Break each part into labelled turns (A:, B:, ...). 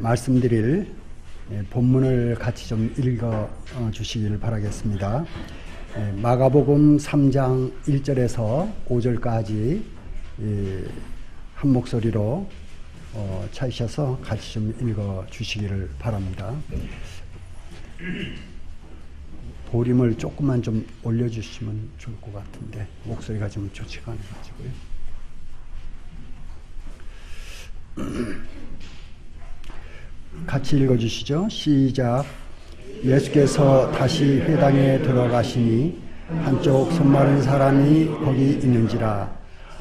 A: 말씀드릴 본문을 같이 좀 읽어 주시길 바라겠습니다. 마가복음 3장 1절에서 5절까지 한 목소리로 찾으셔서 같이 좀 읽어 주시기를 바랍니다. 볼륨을 조금만 좀 올려주시면 좋을 것 같은데 목소리가 좀 좋지가 않아가지고요. 같이 읽어주시죠. 시작. 예수께서 다시 회당에 들어가시니 한쪽 손 마른 사람이 거기 있는지라.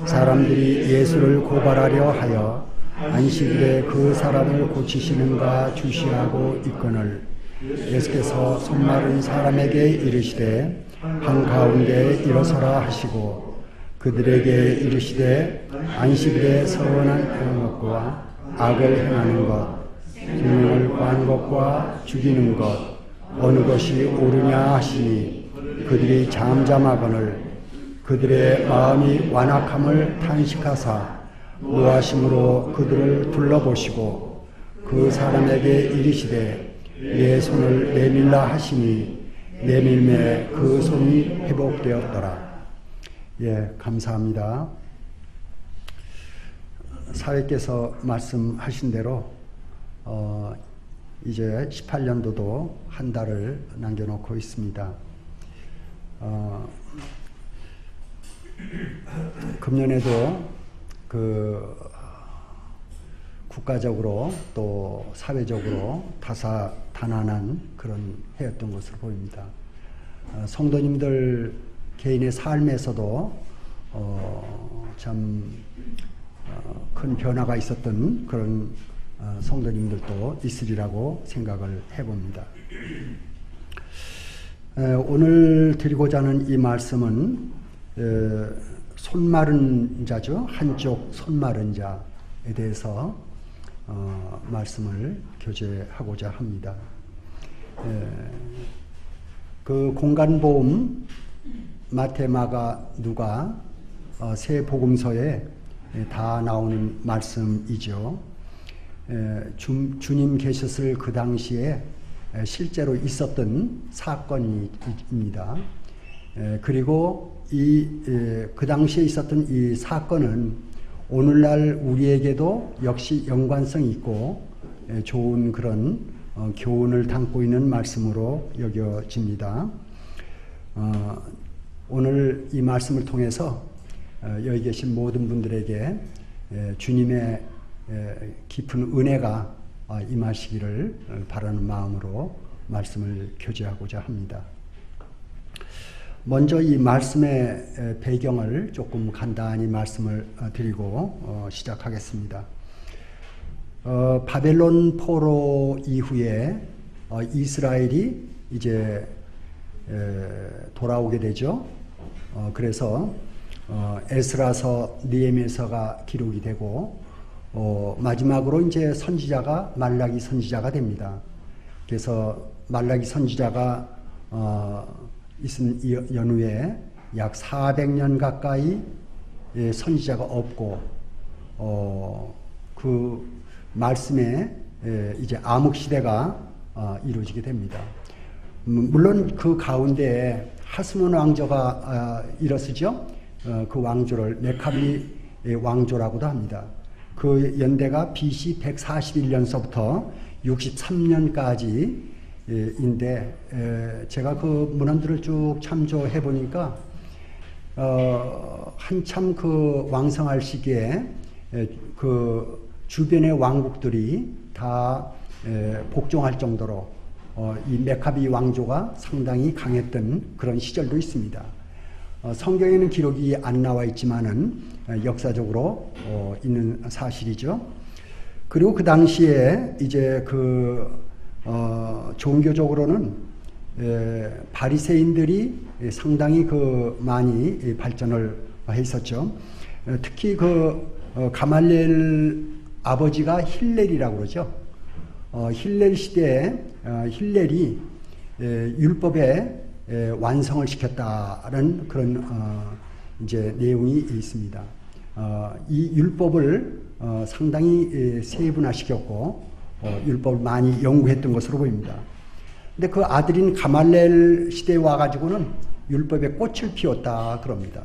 A: 사람들이 예수를 고발하려 하여 안식일에 그 사람을 고치시는가 주시하고 있거늘 예수께서 손 마른 사람에게 이르시되 한가운데 일어서라 하시고 그들에게 이르시되 안식일에 선한 것과 악을 행하는 것 생명을 구하는 것과 죽이는 것 어느 것이 옳으냐 하시니 그들이 잠잠하거늘 그들의 마음이 완악함을 탄식하사 노하심으로 그들을 둘러보시고 그 사람에게 이르시되 내 손을 내밀라 하시니 내밀매 그 손이 회복되었더라. 예, 감사합니다. 사회께서 말씀하신 대로 이제 18년도도 한 달을 남겨놓고 있습니다. 금년에도 국가적으로 또 사회적으로 다사다난한 그런 해였던 것으로 보입니다. 성도님들 개인의 삶에서도 참 큰 변화가 있었던 그런 성도님들도 있으리라고 생각을 해봅니다. 오늘 드리고자 하는 이 말씀은 손마른 자죠. 한쪽 손마른 자에 대해서 말씀을 교제하고자 합니다. 그 공간보험 마태, 마가, 누가 세 복음서에 다 나오는 말씀이죠. 주님 계셨을 그 당시에 실제로 있었던 사건입니다. 그리고 그 당시에 있었던 이 사건은 오늘날 우리에게도 역시 연관성이 있고 좋은 그런 교훈을 담고 있는 말씀으로 여겨집니다. 오늘 이 말씀을 통해서 여기 계신 모든 분들에게 주님의 깊은 은혜가 임하시기를 바라는 마음으로 말씀을 교제하고자 합니다. 먼저 이 말씀의 배경을 조금 간단히 말씀을 드리고 시작하겠습니다. 바벨론 포로 이후에 이스라엘이 이제 돌아오게 되죠. 그래서 에스라서, 느헤미야서가 기록이 되고 마지막으로 이제 선지자가 말라기 선지자가 됩니다. 그래서 말라기 선지자가 있은 연후에 약 400년 가까이 선지자가 없고 그 말씀에 이제 암흑 시대가 이루어지게 됩니다. 물론 그 가운데 하스몬 왕조가 일어서죠. 그 왕조를 메카비 왕조라고도 합니다. 그 연대가 BC 141년서부터 63년까지인데 제가 그 문헌들을 쭉 참조해 보니까 한참 그 왕성할 시기에 그 주변의 왕국들이 다 복종할 정도로 이 메카비 왕조가 상당히 강했던 그런 시절도 있습니다. 성경에는 기록이 안 나와 있지만은 역사적으로 있는 사실이죠. 그리고 그 당시에 이제 종교적으로는 바리새인들이 상당히 많이 발전을 했었죠. 특히 가말리엘 아버지가 힐렐이라고 그러죠. 힐렐 시대에 힐렐이 율법에 완성을 시켰다는 그런 이제 내용이 있습니다. 이 율법을 상당히 세분화시켰고 율법을 많이 연구했던 것으로 보입니다. 근데 그 아들인 가말렐 시대에 와가지고는 율법에 꽃을 피웠다 그럽니다.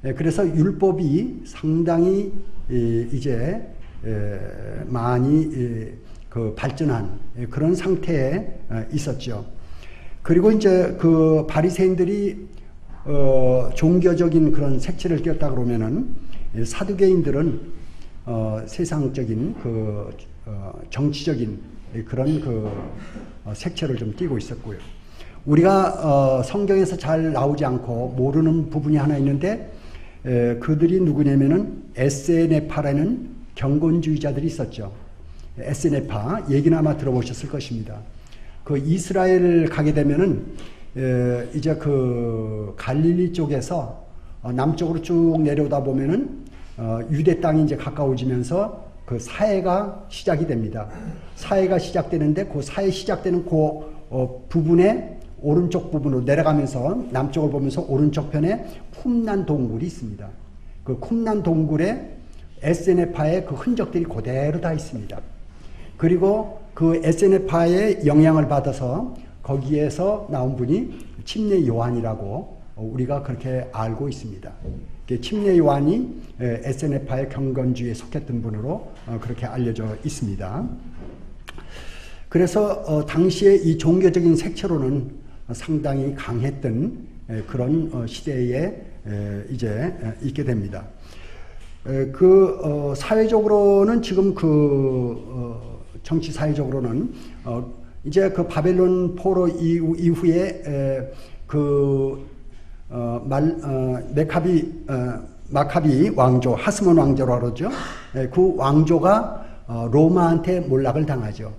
A: 그래서 율법이 상당히 이제 많이 그 발전한 그런 상태에 있었죠. 그리고 이제 그 바리새인들이 종교적인 그런 색채를 띄었다 그러면은 사두개인들은 세상적인 그 정치적인 그런 그 색채를 좀 띄고 있었고요. 우리가 성경에서 잘 나오지 않고 모르는 부분이 하나 있는데 그들이 누구냐면은 에세네파라는 경건주의자들이 있었죠. 에세네파 얘기는 아마 들어보셨을 것입니다. 그 이스라엘 가게 되면은 이제 그 갈릴리 쪽에서 남쪽으로 쭉 내려오다 보면은 유대 땅이 이제 가까워지면서 그 사해가 시작이 됩니다. 사해가 시작되는데 그 사해 시작되는 그 부분에 오른쪽 부분으로 내려가면서 남쪽을 보면서 오른쪽 편에 쿰난 동굴이 있습니다. 그 쿰난 동굴에 에세네파의 그 흔적들이 그대로 다 있습니다. 그리고 그 에세네파의 영향을 받아서 거기에서 나온 분이 침례 요한이라고 우리가 그렇게 알고 있습니다. 침례 요한이 에세네파의 경건주의에 속했던 분으로 그렇게 알려져 있습니다. 그래서 당시에 이 종교적인 색채로는 상당히 강했던 그런 시대에 이제 있게 됩니다. 그 사회적으로는 지금 정치 사회적으로는 이제 그 바벨론 포로 이후에 마카비 왕조, 하스몬 왕조라고 그러죠. 그 왕조가 로마한테 몰락을 당하죠.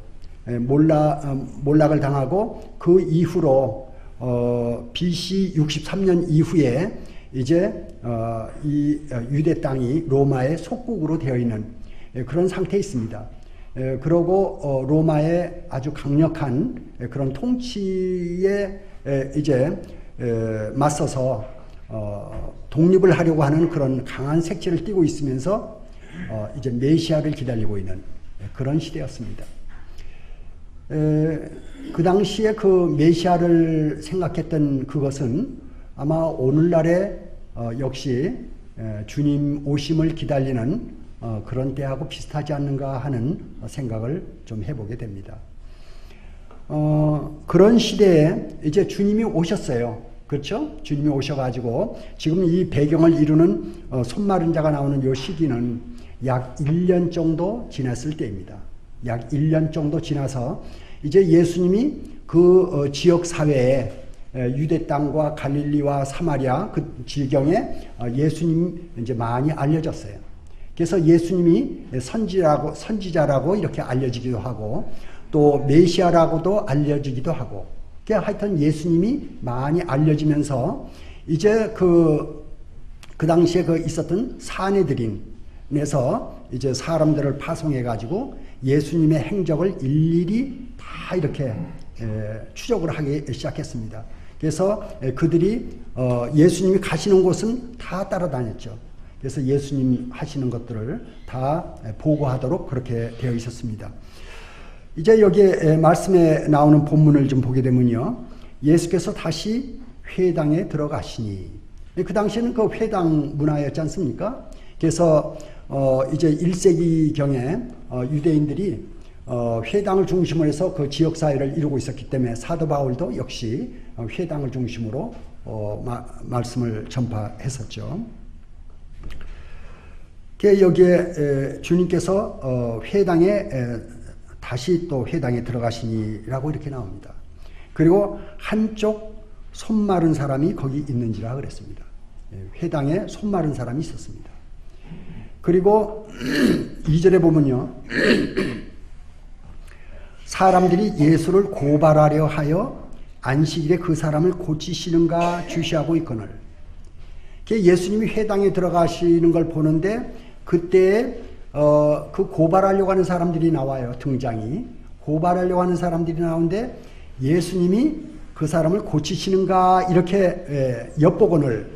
A: 몰락을 당하고 그 이후로 BC 63년 이후에 이제 이 유대 땅이 로마의 속국으로 되어 있는 그런 상태에 있습니다. 그러고 로마의 아주 강력한 그런 통치에 이제 맞서서 독립을 하려고 하는 그런 강한 색채를 띠고 있으면서 이제 메시아를 기다리고 있는 그런 시대였습니다. 그 당시에 그 메시아를 생각했던 그것은 아마 오늘날에 역시 주님 오심을 기다리는 그런 때하고 비슷하지 않는가 하는 생각을 좀 해보게 됩니다. 그런 시대에 이제 주님이 오셨어요. 그렇죠? 주님이 오셔가지고 지금 이 배경을 이루는 손마른 자가 나오는 이 시기는 약 1년 정도 지났을 때입니다. 약 1년 정도 지나서 이제 예수님이 그 지역 사회에 유대 땅과 갈릴리와 사마리아 그 지경에 예수님 이제 많이 알려졌어요. 그래서 예수님이 선지자라고 이렇게 알려지기도 하고 또 메시아라고도 알려지기도 하고 하여튼 예수님이 많이 알려지면서 이제 그 당시에 있었던 사내들인에서 이제 사람들을 파송해 가지고 예수님의 행적을 일일이 다 이렇게 추적을 하기 시작했습니다. 그래서 그들이 예수님이 가시는 곳은 다 따라다녔죠. 그래서 예수님 하시는 것들을 다 보고하도록 그렇게 되어 있었습니다. 이제 여기에 말씀에 나오는 본문을 좀 보게 되면요. 예수께서 다시 회당에 들어가시니. 그 당시에는 그 회당 문화였지 않습니까? 그래서 이제 1세기경에 유대인들이 회당을 중심으로 해서 그 지역사회를 이루고 있었기 때문에 사도 바울도 역시 회당을 중심으로 말씀을 전파했었죠. 여기에 주님께서 회당에 다시 또 회당에 들어가시니라고 이렇게 나옵니다. 그리고 한쪽 손 마른 사람이 거기 있는지라 그랬습니다. 회당에 손 마른 사람이 있었습니다. 그리고 2절에 보면요. 사람들이 예수를 고발하려 하여 안식일에 그 사람을 고치시는가 주시하고 있거늘. 예수님이 회당에 들어가시는 걸 보는데 그때 그 고발하려고 하는 사람들이 나와요. 등장이. 고발하려고 하는 사람들이 나오는데 예수님이 그 사람을 고치시는가 이렇게 엿보거늘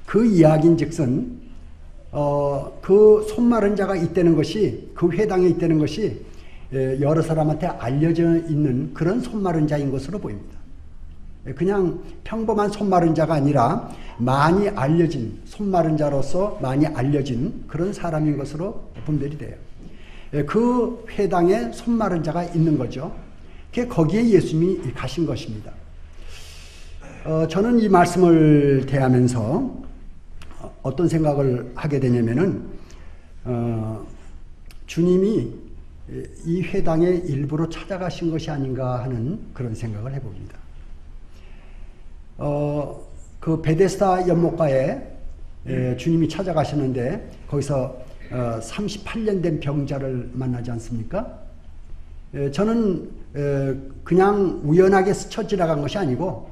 A: 그 이야기인즉슨 그 손마른 자가 있다는 것이 그 회당에 있다는 것이 여러 사람한테 알려져 있는 그런 손마른 자인 것으로 보입니다. 그냥 평범한 손마른 자가 아니라 많이 알려진, 손마른 자로서 많이 알려진 그런 사람인 것으로 분별이 돼요. 그 회당에 손마른 자가 있는 거죠. 거기에 예수님이 가신 것입니다. 저는 이 말씀을 대하면서 어떤 생각을 하게 되냐면은, 주님이 이 회당에 일부러 찾아가신 것이 아닌가 하는 그런 생각을 해봅니다. 그 베데스다 연못가에 주님이 찾아가시는데 거기서 38년 된 병자를 만나지 않습니까? 저는 그냥 우연하게 스쳐 지나간 것이 아니고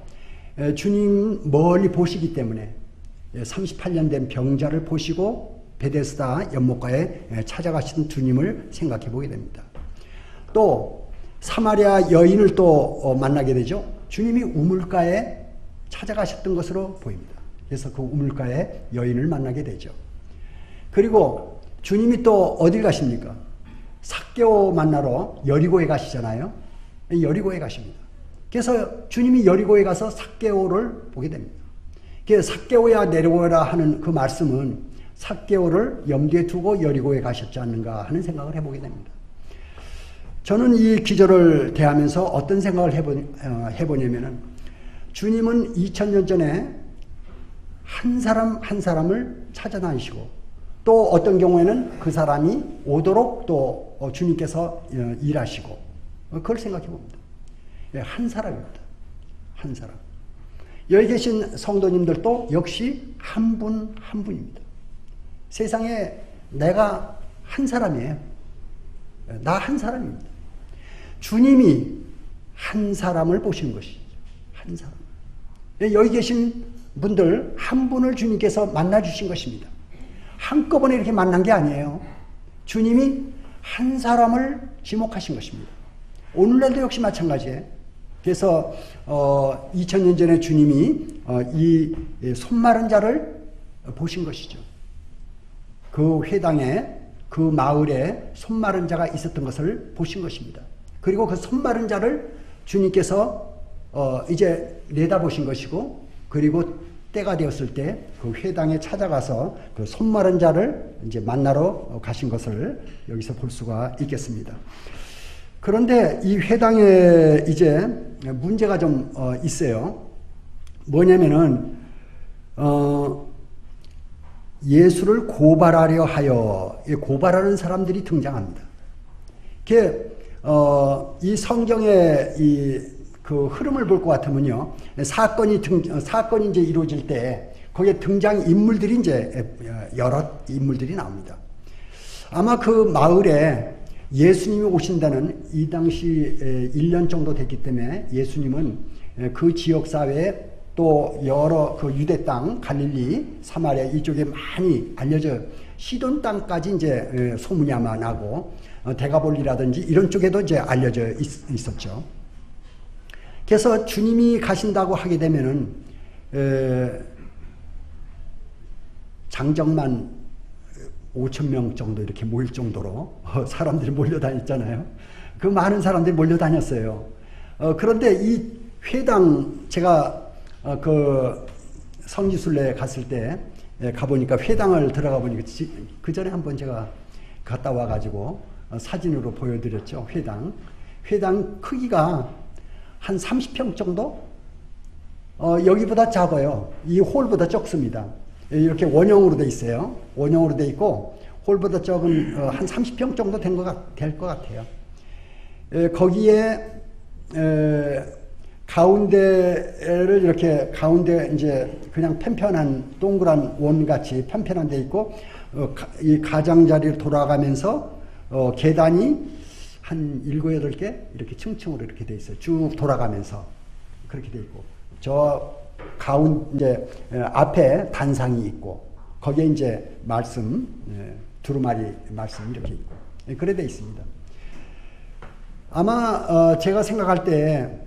A: 주님 멀리 보시기 때문에 38년 된 병자를 보시고 베데스다 연못가에 찾아가신 주님을 생각해 보게 됩니다. 또 사마리아 여인을 또 만나게 되죠. 주님이 우물가에 찾아가셨던 것으로 보입니다. 그래서 그 우물가에 여인을 만나게 되죠. 그리고 주님이 또 어딜 가십니까? 삭개오 만나러 여리고에 가시잖아요. 여리고에 가십니다. 그래서 주님이 여리고에 가서 삭개오를 보게 됩니다. 삭개오야 내려오라 하는 그 말씀은 삭개오를 염두에 두고 여리고에 가셨지 않는가 하는 생각을 해보게 됩니다. 저는 이 기절을 대하면서 어떤 생각을 해보냐면은, 주님은 2000년 전에 한 사람 한 사람을 찾아다니시고, 또 어떤 경우에는 그 사람이 오도록 또 주님께서 일하시고, 그걸 생각해 봅니다. 한 사람입니다. 한 사람. 여기 계신 성도님들도 역시 한 분 한 분입니다. 세상에 내가 한 사람이에요. 나 한 사람입니다. 주님이 한 사람을 보시는 것이죠. 한 사람. 여기 계신 분들 한 분을 주님께서 만나 주신 것입니다. 한꺼번에 이렇게 만난 게 아니에요. 주님이 한 사람을 지목하신 것입니다. 오늘날도 역시 마찬가지예요. 그래서 2000년 전에 주님이 이 손마른 자를 보신 것이죠. 그 회당에, 그 마을에 손마른 자가 있었던 것을 보신 것입니다. 그리고 그 손마른 자를 주님께서 이제 내다보신 것이고, 그리고 때가 되었을 때 그 회당에 찾아가서 그 손마른 자를 이제 만나러 가신 것을 여기서 볼 수가 있겠습니다. 그런데 이 회당에 이제 문제가 좀 있어요. 뭐냐면은 예수를 고발하려 하여 고발하는 사람들이 등장합니다. 이 성경의 그 흐름을 볼 것 같으면요, 사건이 이제 이루어질 때 거기에 등장 인물들이 이제 여러 인물들이 나옵니다. 아마 그 마을에 예수님이 오신다는, 이 당시 1년 정도 됐기 때문에 예수님은 그 지역 사회에 또 여러 그 유대 땅, 갈릴리, 사마리아 이쪽에 많이 알려져, 시돈 땅까지 이제 소문이 아마 나고, 데가볼리라든지 이런 쪽에도 이제 알려져 있었죠. 그래서 주님이 가신다고 하게 되면은 장정만 5,000명 정도 이렇게 모일 정도로 사람들이 몰려다녔잖아요. 그 많은 사람들이 몰려다녔어요. 그런데 이 회당, 제가 그 성지순례 갔을 때 가보니까, 회당을 들어가 보니까, 그 전에 한번 제가 갔다 와가지고 사진으로 보여드렸죠. 회당 크기가 한 30평 정도? 여기보다 작아요. 이 홀보다 적습니다. 이렇게 원형으로 돼 있어요. 원형으로 돼 있고, 홀보다 적은 한 30평 정도 될 것 같아요. 거기에 가운데를 이렇게, 가운데 이제 그냥 편편한 동그란 원같이 편편한 데 있고, 이 가장자리를 돌아가면서 계단이 한 7, 8개 이렇게 층층으로 이렇게 돼 있어요. 쭉 돌아가면서 그렇게 돼 있고, 저 가운데 앞에 단상이 있고, 거기에 이제 말씀, 두루마리 말씀 이렇게 있고, 그래 돼 있습니다. 아마 제가 생각할 때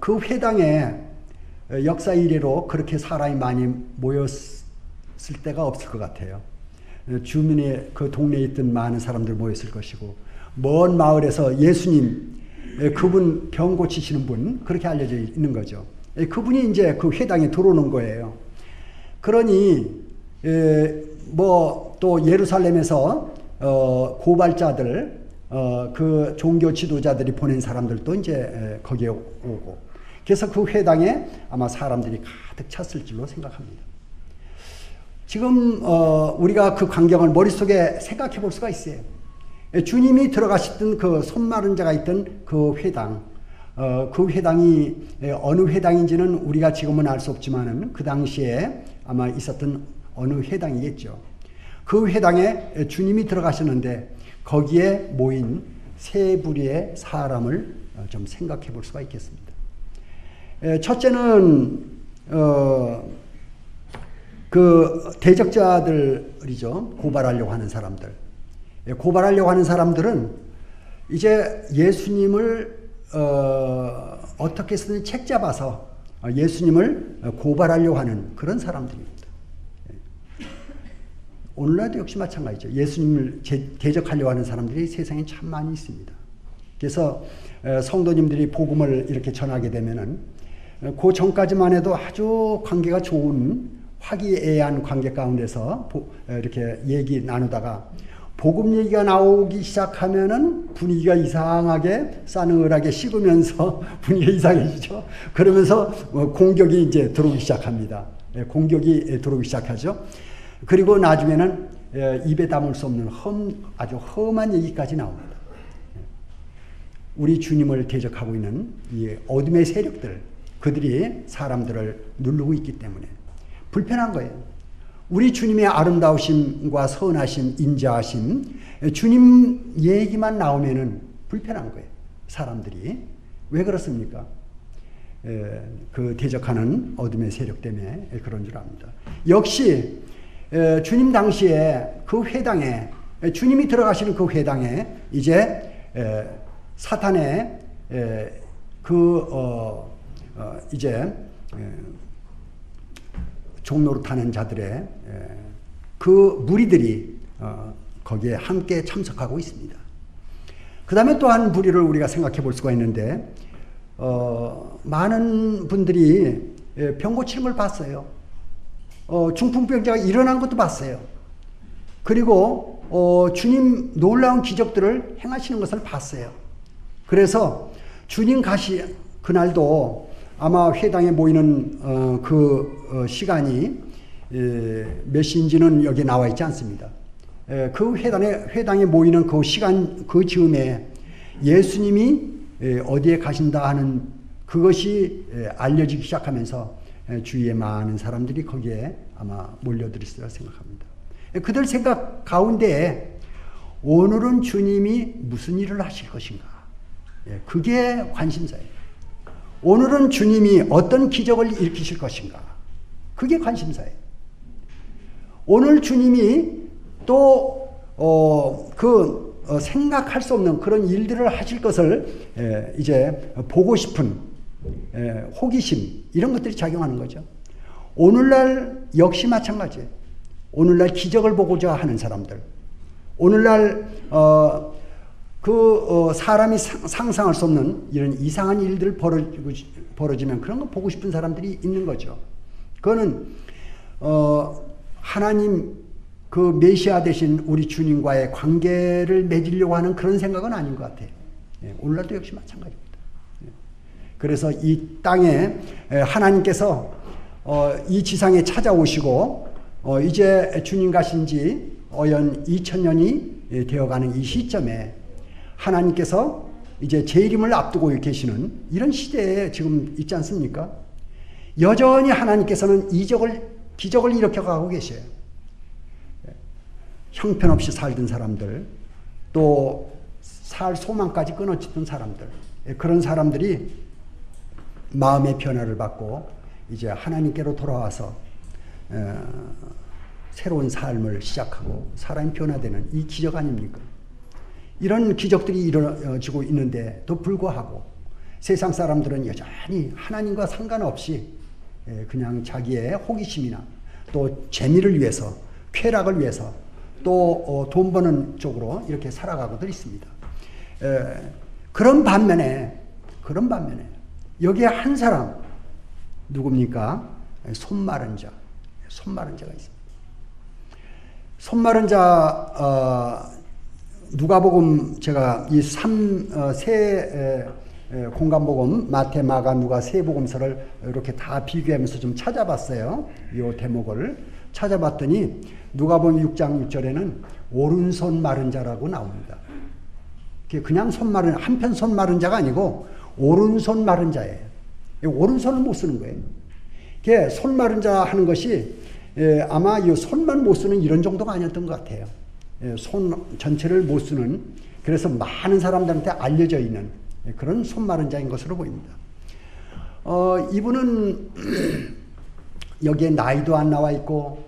A: 그 회당에 역사 이래로 그렇게 사람이 많이 모였을 때가 없을 것 같아요. 주민의 그 동네에 있던 많은 사람들 모였을 것이고 먼 마을에서 예수님 그분 병 고치시는 분 그렇게 알려져 있는 거죠. 그분이 이제 그 회당에 들어오는 거예요. 그러니 뭐 또 예루살렘에서 고발자들 그 종교 지도자들이 보낸 사람들도 이제 거기에 오고 그래서 그 회당에 아마 사람들이 가득 찼을 줄로 생각합니다. 지금 우리가 그 광경을 머릿속에 생각해 볼 수가 있어요. 주님이 들어가셨던 그 손마른 자가 있던 그 회당, 그 회당이 어느 회당인지는 우리가 지금은 알 수 없지만은 그 당시에 아마 있었던 어느 회당이겠죠. 그 회당에 주님이 들어가셨는데 거기에 모인 세 부류의 사람을 좀 생각해 볼 수가 있겠습니다. 첫째는 그 대적자들이죠. 고발하려고 하는 사람들. 고발하려고 하는 사람들은 이제 예수님을 어떻게 해서든 책 잡아서 예수님을 고발하려고 하는 그런 사람들입니다. 오늘날도 역시 마찬가지죠. 예수님을 대적하려고 하는 사람들이 세상에 참 많이 있습니다. 그래서 성도님들이 복음을 이렇게 전하게 되면은 그 전까지만 해도 아주 관계가 좋은 화기애애한 관계 가운데서 이렇게 얘기 나누다가 복음 얘기가 나오기 시작하면은 분위기가 이상하게 싸늘하게 식으면서 분위기가 이상해지죠. 그러면서 공격이 이제 들어오기 시작합니다. 공격이 들어오기 시작하죠. 그리고 나중에는 입에 담을 수 없는 아주 험한 얘기까지 나옵니다. 우리 주님을 대적하고 있는 이 어둠의 세력들, 그들이 사람들을 누르고 있기 때문에 불편한 거예요. 우리 주님의 아름다우심과 선하심, 인자하심, 주님 얘기만 나오면은 불편한 거예요. 사람들이. 왜 그렇습니까? 그 대적하는 어둠의 세력 때문에 그런 줄 압니다. 역시 주님 당시에 그 회당에 주님이 들어가시는 그 회당에 이제 사탄의 이제 종로로 타는 자들의 그 무리들이 거기에 함께 참석하고 있습니다. 그 다음에 또 한 부류를 우리가 생각해 볼 수가 있는데 많은 분들이 병 고치는 걸 봤어요. 중풍병자가 일어난 것도 봤어요. 그리고 주님 놀라운 기적들을 행하시는 것을 봤어요. 그래서 주님 그날도 아마 회당에 모이는 시간이 몇 시인지는 여기 나와 있지 않습니다. 그 회당에 모이는 그 시간, 그 즈음에 예수님이 어디에 가신다 하는 그것이 알려지기 시작하면서 주위에 많은 사람들이 거기에 아마 몰려들었으리라 생각합니다. 그들 생각 가운데 오늘은 주님이 무슨 일을 하실 것인가? 그게 관심사예요. 오늘은 주님이 어떤 기적을 일으키실 것인가? 그게 관심사예요. 오늘 주님이 또 생각할 수 없는 그런 일들을 하실 것을 이제 보고 싶은 호기심 이런 것들이 작용하는 거죠. 오늘날 역시 마찬가지예요. 오늘날 기적을 보고자 하는 사람들, 오늘날 사람이 상상할 수 없는 이런 이상한 일들 벌어지면 그런 거 보고 싶은 사람들이 있는 거죠. 그거는 하나님 그 메시아 되신 우리 주님과의 관계를 맺으려고 하는 그런 생각은 아닌 것 같아요. 오늘날도 역시 마찬가지입니다. 그래서 이 땅에 하나님께서 이 지상에 찾아오시고 이제 주님 가신 지 어연 2000년이 되어가는 이 시점에 하나님께서 이제 재림을 앞두고 계시는 이런 시대에 지금 있지 않습니까? 여전히 하나님께서는 기적을 일으켜가고 계셔요. 형편없이 살던 사람들, 또 살 소망까지 끊어지던 사람들, 그런 사람들이 마음의 변화를 받고 이제 하나님께로 돌아와서 새로운 삶을 시작하고 사람이 변화되는 이 기적 아닙니까? 이런 기적들이 이루어지고 있는데도 불구하고 세상 사람들은 여전히 하나님과 상관없이 그냥 자기의 호기심이나 또 재미를 위해서, 쾌락을 위해서 또 돈 버는 쪽으로 이렇게 살아가고들 있습니다. 그런 반면에 여기에 한 사람 누굽니까? 손 마른 자가 있습니다. 손 마른 자, 누가복음 제가 이 세 공간복음 마태, 마가, 누가 세 복음서를 이렇게 다 비교하면서 좀 찾아봤어요. 이 대목을 찾아봤더니 누가복음 6장 6절에는 오른손 마른 자라고 나옵니다. 그냥 손 마른, 한편 손 마른 자가 아니고 오른손 마른 자예요. 오른손을 못 쓰는 거예요. 손 마른 자 하는 것이 아마 이 손만 못 쓰는 이런 정도가 아니었던 것 같아요. 손 전체를 못 쓰는, 그래서 많은 사람들한테 알려져 있는 그런 손 마른 자인 것으로 보입니다. 이분은 여기에 나이도 안 나와 있고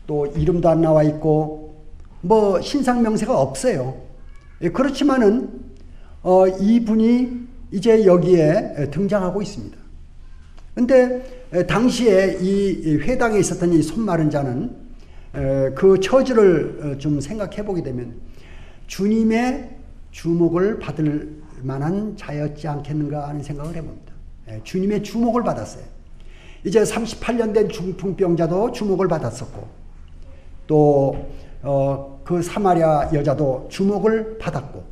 A: 또 이름도 안 나와 있고 뭐 신상 명세가 없어요. 그렇지만은 이분이 이제 여기에 등장하고 있습니다. 근데 당시에 이 회당에 있었던 이 손 마른 자는 그 처지를 좀 생각해 보게 되면 주님의 주목을 받을 만한 자였지 않겠는가 하는 생각을 해봅니다. 주님의 주목을 받았어요. 이제 38년 된 중풍병자도 주목을 받았었고 또 그 사마리아 여자도 주목을 받았고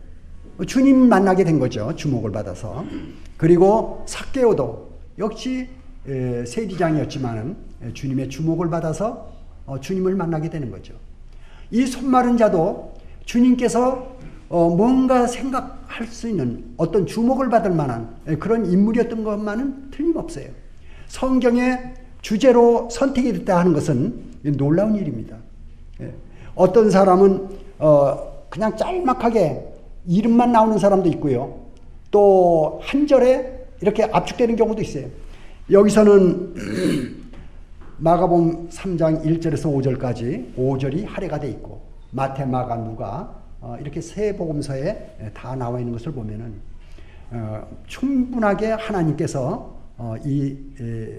A: 주님 만나게 된 거죠. 주목을 받아서. 그리고 삭개오도 역시 세리장이었지만은 주님의 주목을 받아서 주님을 만나게 되는 거죠. 이 손 마른 자도 주님께서 뭔가 생각할 수 있는 어떤 주목을 받을 만한 그런 인물이었던 것만은 틀림없어요. 성경의 주제로 선택이 됐다 하는 것은 놀라운 일입니다. 어떤 사람은 그냥 짤막하게 이름만 나오는 사람도 있고요. 또 한 절에 이렇게 압축되는 경우도 있어요. 여기서는 마가복음 3장 1절에서 5절까지 5절이 할애가 돼 있고 마태, 마가, 누가 이렇게 세 복음서에 다 나와 있는 것을 보면은 충분하게 하나님께서 이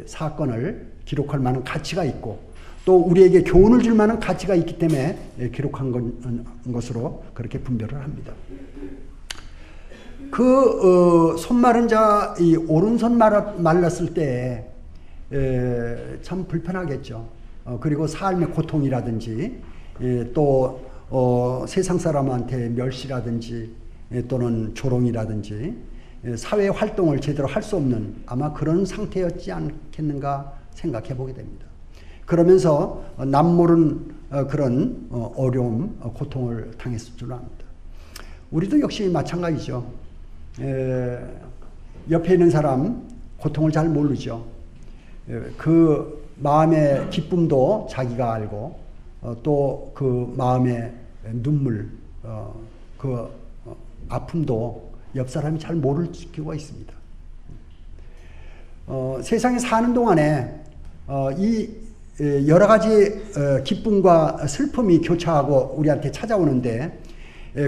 A: 사건을 기록할 만한 가치가 있고 또 우리에게 교훈을 줄 만한 가치가 있기 때문에 기록한 것으로 그렇게 분별을 합니다. 손 마른 자, 이 오른손 말랐을 때 참 불편하겠죠. 그리고 삶의 고통이라든지 또 세상 사람한테 멸시라든지 또는 조롱이라든지 사회 활동을 제대로 할 수 없는 아마 그런 상태였지 않겠는가 생각해 보게 됩니다. 그러면서 남모른 그런 어려움, 고통을 당했을 줄 압니다. 우리도 역시 마찬가지죠. 옆에 있는 사람 고통을 잘 모르죠. 그 마음의 기쁨도 자기가 알고 또 그 마음의 눈물, 그 아픔도 옆 사람이 잘 모를 경우가 있습니다. 세상에 사는 동안에 이 여러 가지 기쁨과 슬픔이 교차하고 우리한테 찾아오는데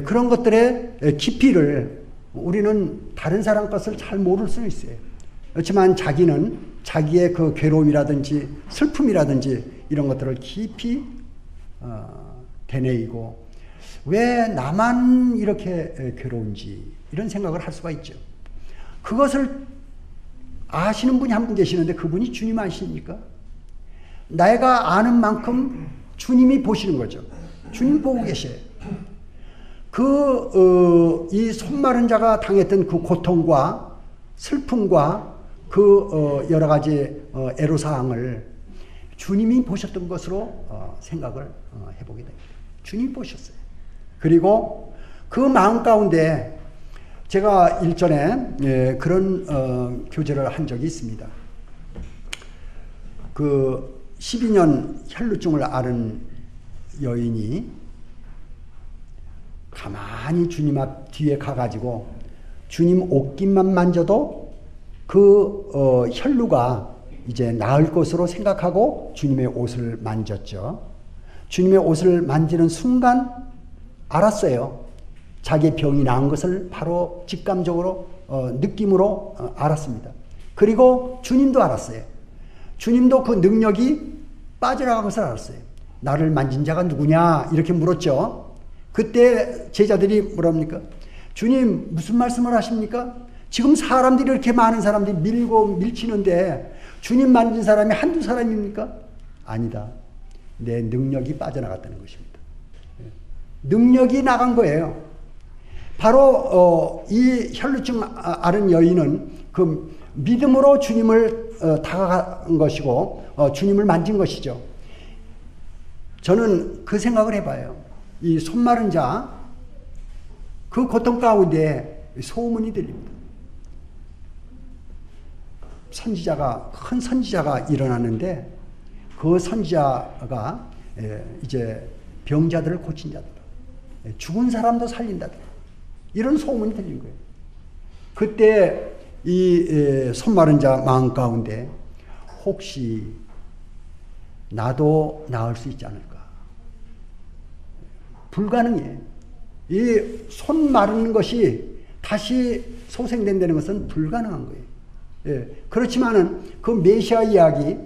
A: 그런 것들의 깊이를 우리는 다른 사람 것을 잘 모를 수 있어요. 그렇지만 자기는 자기의 그 괴로움이라든지 슬픔이라든지 이런 것들을 깊이 되뇌이고 왜 나만 이렇게 괴로운지 이런 생각을 할 수가 있죠. 그것을 아시는 분이 한 분 계시는데 그분이 주님 아십니까? 내가 아는 만큼 주님이 보시는 거죠. 주님 보고 계셔요. 이 손 마른 자가 당했던 그 고통과 슬픔과 그 여러 가지 애로사항을 주님이 보셨던 것으로 생각을 해보게 됩니다. 주님이 보셨어요. 그리고 그 마음 가운데 제가 일전에 그런 교제를 한 적이 있습니다. 그 12년 혈루증을 앓은 여인이 가만히 주님 앞 뒤에 가가지고 주님 옷깃만 만져도 그 혈루가 이제 나을 것으로 생각하고 주님의 옷을 만졌죠. 주님의 옷을 만지는 순간 알았어요. 자기 병이 나은 것을 바로 직감적으로 느낌으로 알았습니다. 그리고 주님도 알았어요. 주님도 그 능력이 빠져나간 것을 알았어요. 나를 만진 자가 누구냐? 이렇게 물었죠. 그때 제자들이 뭐랍니까? 주님, 무슨 말씀을 하십니까? 지금 사람들이 이렇게 많은 사람들이 밀고 밀치는데 주님 만진 사람이 한두 사람입니까? 아니다. 내 능력이 빠져나갔다는 것입니다. 능력이 나간 거예요. 바로 이 혈루증 앓은 여인은 그 믿음으로 주님을 다가간 것이고 주님을 만진 것이죠. 저는 그 생각을 해봐요. 이 손 마른 자, 그 고통 가운데 소문이 들립니다. 큰 선지자가 일어났는데 그 선지자가 이제 병자들을 고친 자들, 죽은 사람도 살린다더라. 이런 소문이 들린 거예요. 그때 이 손 마른 자 마음 가운데 혹시 나도 나을 수 있지 않을까? 불가능해. 이 손 마르는 것이 다시 소생된다는 것은 불가능한 거예요. 예. 그렇지만은 그 메시아 이야기,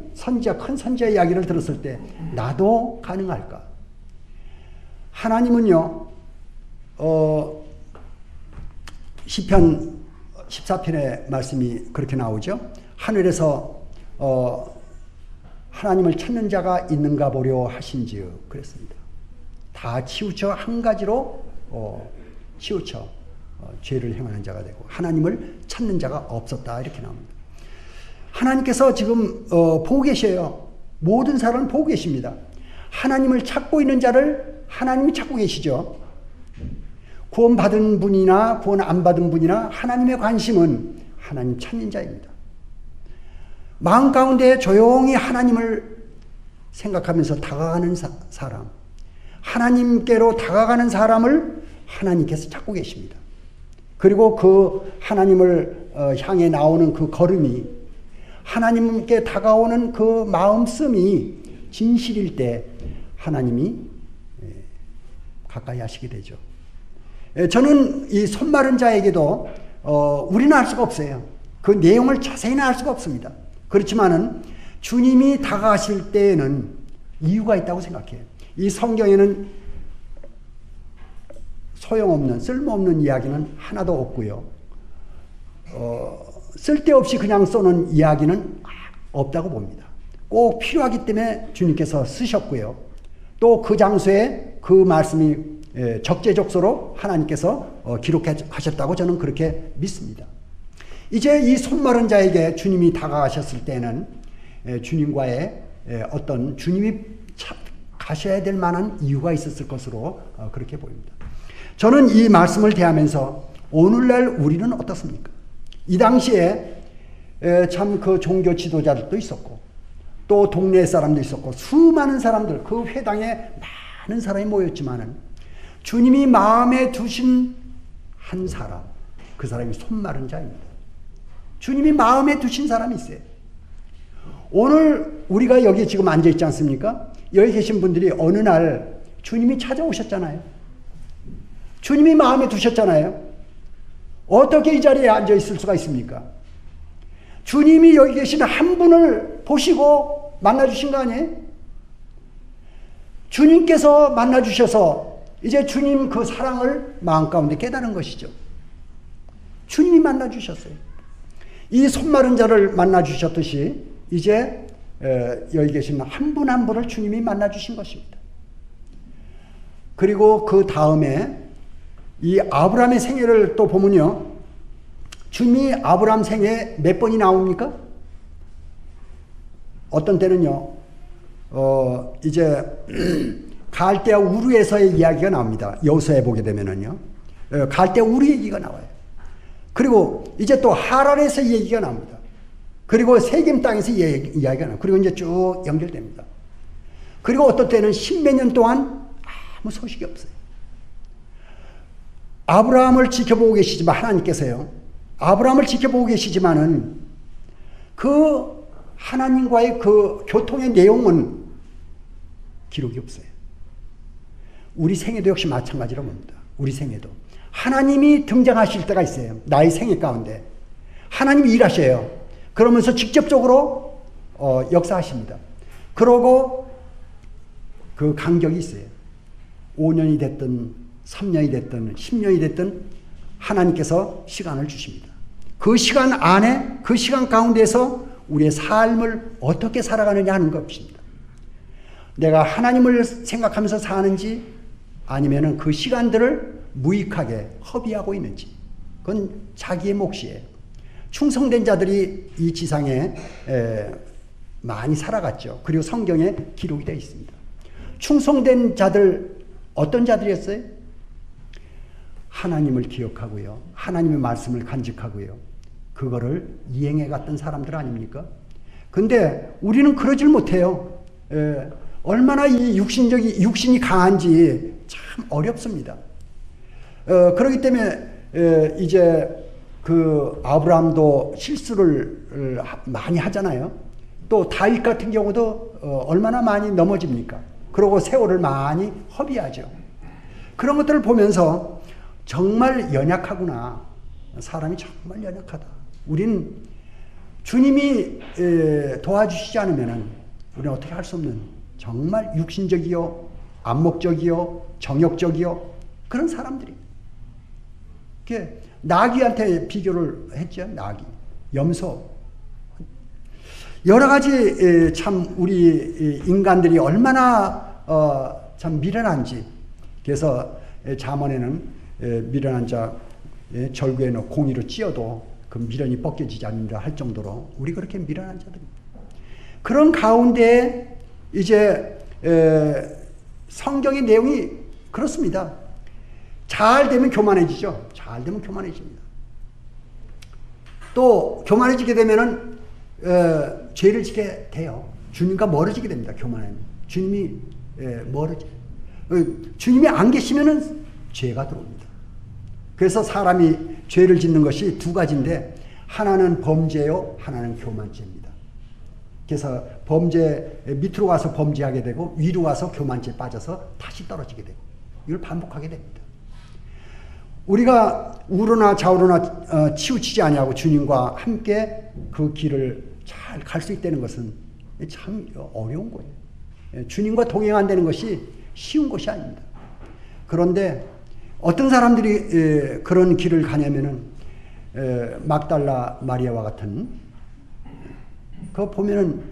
A: 큰 선지자 이야기를 들었을 때 나도 가능할까? 하나님은요, 시편 14편의 말씀이 그렇게 나오죠. 하늘에서 하나님을 찾는 자가 있는가 보려 하신지요. 그랬습니다. 다 치우쳐 한 가지로 치우쳐 죄를 행하는 자가 되고 하나님을 찾는 자가 없었다. 이렇게 나옵니다. 하나님께서 지금 보고 계셔요. 모든 사람을 보고 계십니다. 하나님을 찾고 있는 자를 하나님이 찾고 계시죠. 구원받은 분이나 구원 안 받은 분이나 하나님의 관심은 하나님 찾는 자입니다. 마음 가운데 조용히 하나님을 생각하면서 다가가는 사람, 하나님께로 다가가는 사람을 하나님께서 찾고 계십니다. 그리고 그 하나님을 향해 나오는 그 걸음이, 하나님께 다가오는 그 마음씀이 진실일 때 하나님이 가까이 하시게 되죠. 저는 이 손 마른 자에게도 우리는 알 수가 없어요. 그 내용을 자세히는 알 수가 없습니다. 그렇지만은 주님이 다가가실 때에는 이유가 있다고 생각해요. 이 성경에는 소용없는, 쓸모없는 이야기는 하나도 없고요. 쓸데없이 그냥 써놓은 이야기는 없다고 봅니다. 꼭 필요하기 때문에 주님께서 쓰셨고요. 또 그 장소에 그 말씀이 적재적소로 하나님께서 기록하셨다고 저는 그렇게 믿습니다. 이제 이 손 마른 자에게 주님이 다가가셨을 때는 주님과의 어떤 주님이 가셔야 될 만한 이유가 있었을 것으로 그렇게 보입니다. 저는 이 말씀을 대하면서 오늘날 우리는 어떻습니까? 이 당시에 참 그 종교 지도자들도 있었고 또 동네 사람도 있었고 수많은 사람들, 그 회당에 많은 사람이 모였지만은 주님이 마음에 두신 한 사람, 그 사람이 손 마른 자입니다. 주님이 마음에 두신 사람이 있어요. 오늘 우리가 여기 지금 앉아 있지 않습니까? 여기 계신 분들이 어느 날 주님이 찾아오셨잖아요. 주님이 마음에 두셨잖아요. 어떻게 이 자리에 앉아 있을 수가 있습니까? 주님이 여기 계신 한 분을 보시고 만나주신 거 아니에요? 주님께서 만나주셔서 이제 주님 그 사랑을 마음 가운데 깨달은 것이죠. 주님이 만나주셨어요. 이 손 마른 자를 만나주셨듯이 이제 여기 계신 한 분 한 분을 주님이 만나주신 것입니다. 그리고 그 다음에 이 아브라함의 생애를 또 보면요. 주님이 아브라함 생애 몇 번이 나옵니까? 어떤 때는요. 이제 갈대아 우르에서의 이야기가 나옵니다. 여호수아에 보게 되면은요. 갈대아 우르 얘기가 나와요. 그리고 이제 또 하란에서 얘기가 나옵니다. 그리고 세겜 땅에서 이야기가 나와요. 그리고 이제 쭉 연결됩니다. 그리고 어떤 때는 십몇 년 동안 아무 소식이 없어요. 아브라함을 지켜보고 계시지만 하나님께서요. 아브라함을 지켜보고 계시지만은 그 하나님과의 그 교통의 내용은 기록이 없어요. 우리 생애도 역시 마찬가지로 봅니다. 우리 생애도 하나님이 등장하실 때가 있어요. 나의 생애 가운데 하나님이 일하셔요. 그러면서 직접적으로 역사하십니다. 그러고 그 간격이 있어요. 5년이 됐든 3년이 됐든 10년이 됐든 하나님께서 시간을 주십니다. 그 시간 안에, 그 시간 가운데서 우리의 삶을 어떻게 살아가느냐 하는 것입니다. 내가 하나님을 생각하면서 사는지 아니면은 그 시간들을 무익하게 허비하고 있는지, 그건 자기의 몫이에요. 충성된 자들이 이 지상에 많이 살아갔죠. 그리고 성경에 기록이 되어 있습니다. 충성된 자들, 어떤 자들이었어요? 하나님을 기억하고요, 하나님의 말씀을 간직하고요, 그거를 이행해 갔던 사람들 아닙니까? 근데 우리는 그러질 못해요. 얼마나 이 육신이 강한지 참 어렵습니다. 그렇기 때문에 이제 그 아브라함도 실수를 많이 하잖아요. 또 다윗 같은 경우도 얼마나 많이 넘어집니까? 그러고 세월을 많이 허비하죠. 그런 것들을 보면서 정말 연약하구나. 사람이 정말 연약하다. 우리는 주님이 도와주시지 않으면 우리는 어떻게 할 수 없는 정말 육신적이요, 안목적이요, 정욕적이요, 그런 사람들이. 나귀한테 비교를 했죠. 나귀, 염소. 여러 가지 참 우리 인간들이 얼마나 참 미련한지. 그래서 잠언에는 미련한 자 절구에 넣어 공의로 찧어도 그 미련이 벗겨지지 않는다 할 정도로 우리 그렇게 미련한 자들입니다. 그런 가운데 이제 성경의 내용이 그렇습니다. 잘 되면 교만해지죠. 잘 되면 교만해집니다. 또 교만해지게 되면은 죄를 지게 돼요. 주님과 멀어지게 됩니다. 교만하면 주님이 주님이 안 계시면은 죄가 들어옵니다. 그래서 사람이 죄를 짓는 것이 두 가지인데 하나는 범죄요, 하나는 교만죄입니다. 그래서 범죄 밑으로 와서 범죄하게 되고 위로 와서 교만죄에 빠져서 다시 떨어지게 되고 이걸 반복하게 됩니다. 우리가 우로나 좌우로나 치우치지 아니하고 주님과 함께 그 길을 잘 갈 수 있다는 것은 참 어려운 거예요. 주님과 동행한다는 것이 쉬운 것이 아닙니다. 그런데 어떤 사람들이 그런 길을 가냐면은 막달라 마리아와 같은, 그거 보면은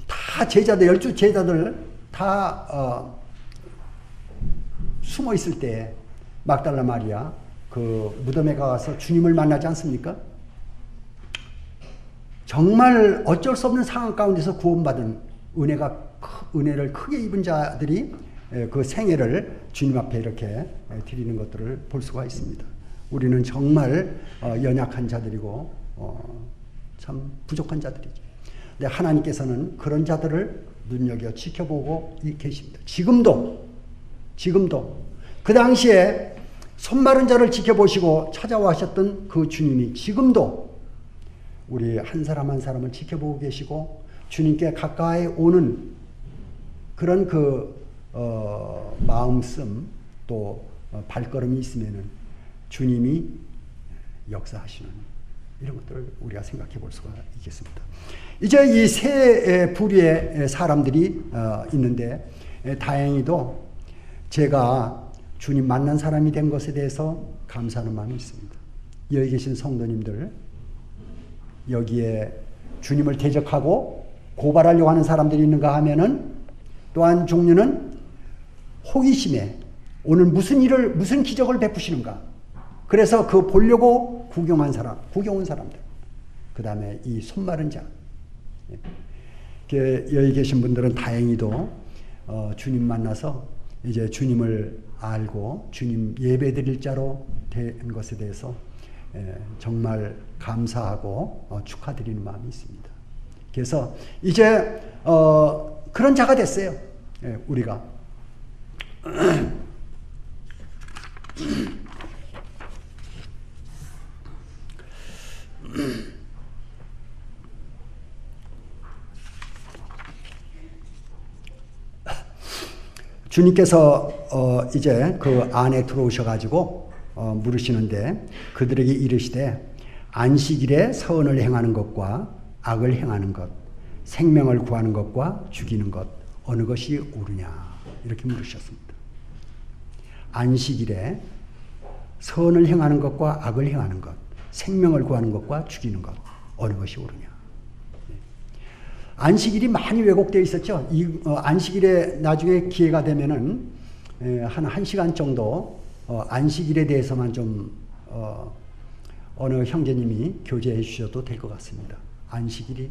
A: 다 제자들, 12 제자들 다 숨어 있을 때 막달라 마리아 그 무덤에 가서 주님을 만나지 않습니까? 정말 어쩔 수 없는 상황 가운데서 구원받은 은혜를 크게 입은 자들이 그 생애를 주님 앞에 이렇게 드리는 것들을 볼 수가 있습니다. 우리는 정말 연약한 자들이고 참 부족한 자들이죠. 근데 하나님께서는 그런 자들을 눈여겨 지켜보고 계십니다. 지금도 그 당시에 손마른 자를 지켜보시고 찾아와 하셨던 그 주님이 지금도 우리 한 사람 한 사람을 지켜보고 계시고 주님께 가까이 오는 그런 마음씀 또 발걸음이 있으면은 주님이 역사하시는 이런 것들을 우리가 생각해 볼 수가 있겠습니다. 이제 이 세 부류의 사람들이 있는데 다행히도 제가 주님 만난 사람이 된 것에 대해서 감사하는 마음이 있습니다. 여기 계신 성도님들, 여기에 주님을 대적하고 고발하려고 하는 사람들이 있는가 하면은 또한 종류는 호기심에 오늘 무슨 기적을 베푸시는가. 그래서 그 보려고 구경 온 사람들. 그 다음에 이 손마른 자. 여기 계신 분들은 다행히도 주님 만나서 이제 주님을 알고 주님 예배 드릴 자로 된 것에 대해서 정말 감사하고 축하드리는 마음이 있습니다. 그래서 이제 그런 자가 됐어요. 우리가. 주님께서 이제 그 안에 들어오셔가지고 물으시는데 그들에게 이르시되 안식일에 선을 행하는 것과 악을 행하는 것, 생명을 구하는 것과 죽이는 것 어느 것이 옳으냐 이렇게 물으셨습니다. 안식일에 선을 행하는 것과 악을 행하는 것, 생명을 구하는 것과 죽이는 것, 어느 것이 옳으냐. 안식일이 많이 왜곡되어 있었죠. 안식일에 나중에 기회가 되면은 한 1시간 정도 안식일에 대해서만 좀 어느 형제님이 교제해 주셔도 될 것 같습니다. 안식일이